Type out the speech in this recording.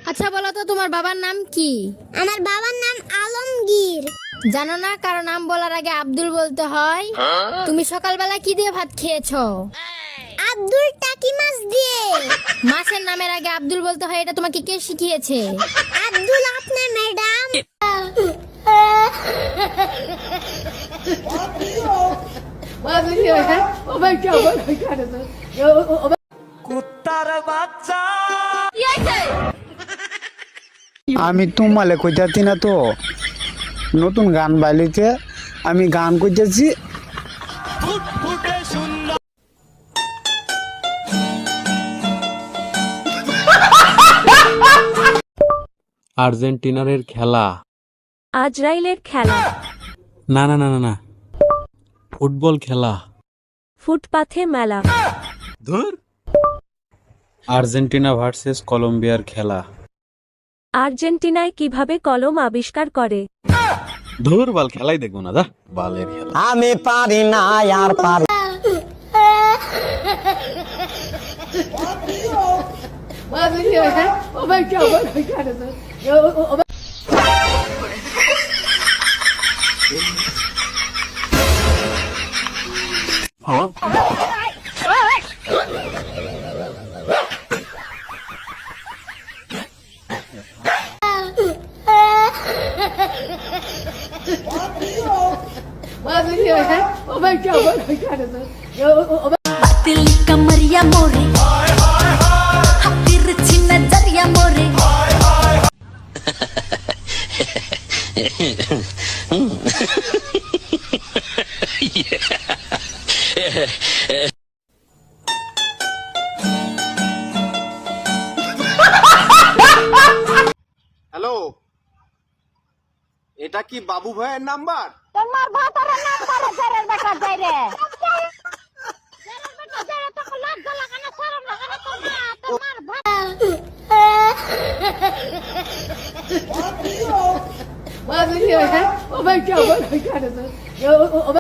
আচ্ছা বলো তো তোমার বাবার নাম কি? আমার বাবার নাম আলমগীর। জানো না কারো নাম বলার আগে আব্দুল বলতে হয়? তুমি সকালবেলা কি দিয়ে ভাত খেয়েছো? আব্দুল টাকি মাছ দিয়ে। মাছের নামের আগে আব্দুল বলতে হয়, এটা তোমাকে কে শিখিয়েছে? আব্দুল আপনার ম্যাডাম। কুত্তার বাচ্চা। আমি তোমালে কইতাছি না তো, নতুন গান বাইলিতে আমি গান কইতেছি। ফুটফুটে সুন্দর। আর্জেন্টিনার খেলা। আজরাইলের খেলা। না না না না না, ফুটবল খেলা। ফুটপাথে মেলা। ধুর। আর্জেন্টিনা ভার্সেস কলম্বিয়ার খেলা। আর্জেন্টিনায় কিভাবে কলম আবিষ্কার করে? ধুর বাল, খেলাই দেখবো না, দা বালের খেলা। আমি পারি না আর পারি। दिल कमरिया मोरे तिरछी नजरिया मोरे হ্যালো, এটা কি বাবু ভাইয়ের নাম্বার? তোমার ভাতারের নাম্বারে জেরের বেটা জেরে। জেরের বেটা জেরে তো লজ্জা লাগে না, শরম লাগে না তোমার ভাত।